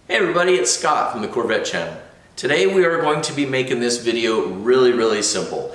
Hey everybody, it's Scott from the Corvette channel. Today we are going to be making this video really simple.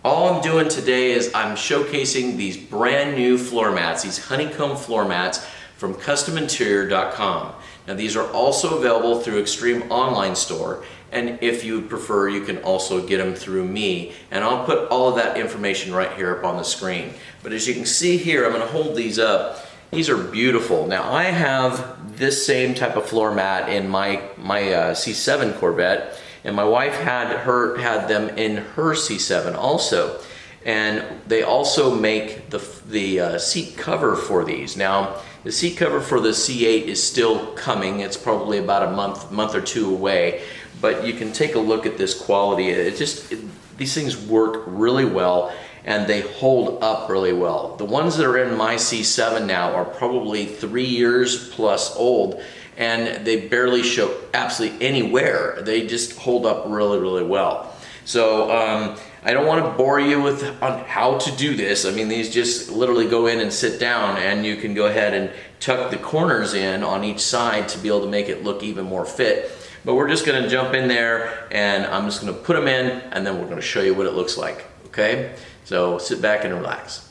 All I'm doing today is I'm showcasing these brand new floor mats, these honeycomb floor mats from KustomInterior.com. Now these are also available through Extreme Online Store, and if you prefer you can also get them through me, and I'll put all of that information right here up on the screen. But as you can see here, I'm going to hold these up. These are beautiful. Now I have this same type of floor mat in my C7 Corvette, and my wife had them in her C7 also. And they also make the seat cover for these. Now the seat cover for the C8 is still coming. It's probably about a month or two away. But you can take a look at this quality. These things work really well, and they hold up really well. The ones that are in my C7 now are probably 3 years plus old, and they barely show absolutely any wear. They just hold up really well. So I don't want to bore you on how to do this. I mean, these just literally go in and sit down, and you can go ahead and tuck the corners in on each side to be able to make it look even more fit. But we're just going to jump in there, and I'm just going to put them in, and then we're going to show you what it looks like. Okay? So sit back and relax.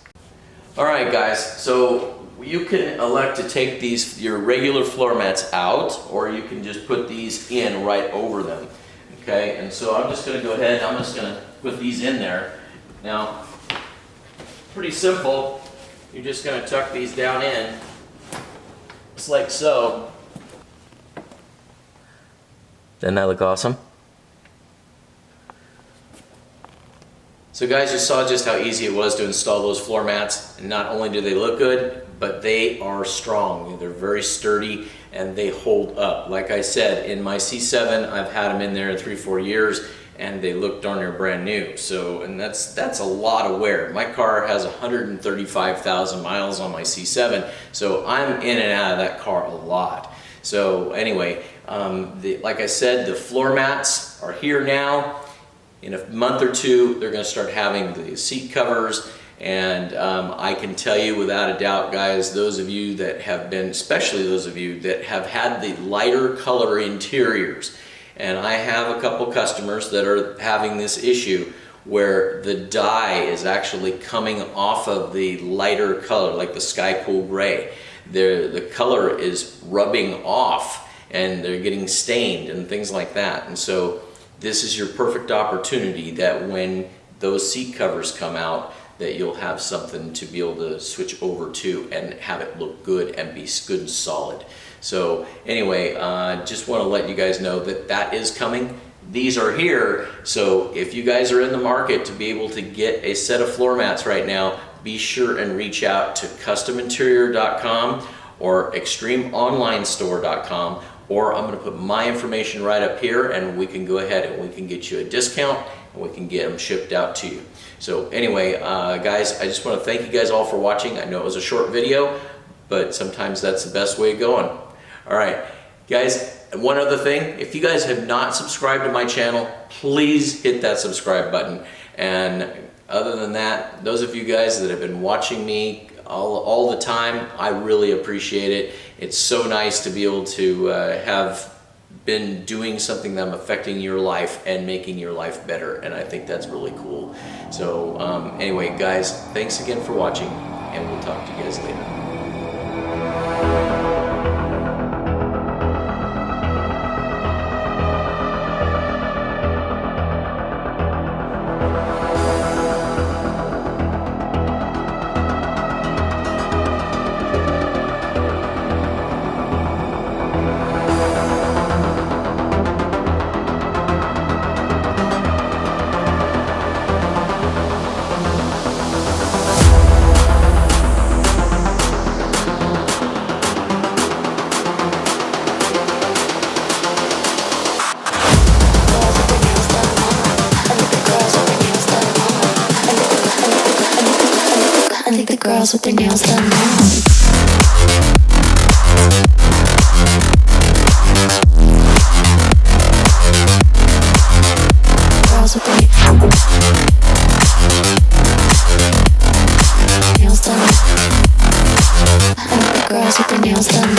All right, guys. So you can elect to take your regular floor mats out, or you can just put these in right over them. Okay? And so I'm just going to go ahead. I'm just going to put these in there. Now, pretty simple. You're just going to tuck these down in, just like so. Doesn't that look awesome? So guys, you saw just how easy it was to install those floor mats. And not only do they look good, but they are strong. They're very sturdy and they hold up. Like I said, in my C7, I've had them in there 3-4 years, and they look darn near brand new. So, and that's a lot of wear. My car has 135,000 miles on my C7, so I'm in and out of that car a lot. So anyway, like I said, the floor mats are here now. In a month or two, they're going to start having the seat covers, and I can tell you without a doubt, guys, those of you that have been, especially those of you that have had the lighter color interiors, and I have a couple customers that are having this issue where the dye is actually coming off of the lighter color, like the sky cool gray. The color is rubbing off, and they're getting stained and things like that. And so this is your perfect opportunity that when those seat covers come out, that you'll have something to be able to switch over to and have it look good and be good and solid. So anyway, just want to let you guys know that that is coming. These are here, so if you guys are in the market to be able to get a set of floor mats right now, be sure and reach out to KustomInterior.com or ExtremeOnlineStore.com, or I'm going to put my information right up here, and we can go ahead and we can get you a discount, and we can get them shipped out to you. So anyway, guys, I just want to thank you guys all for watching. I know it was a short video, but sometimes that's the best way of going. All right, guys, and one other thing, if you guys have not subscribed to my channel, please hit that subscribe button. And other than that, those of you guys that have been watching me all the time, I really appreciate it. It's so nice to be able to have been doing something that I'm affecting your life and making your life better, and I think that's really cool. So anyway, guys, thanks again for watching, and we'll talk to you guys later. The girls with their nails done now. Girls with their nails done. I like the girls with their nails done.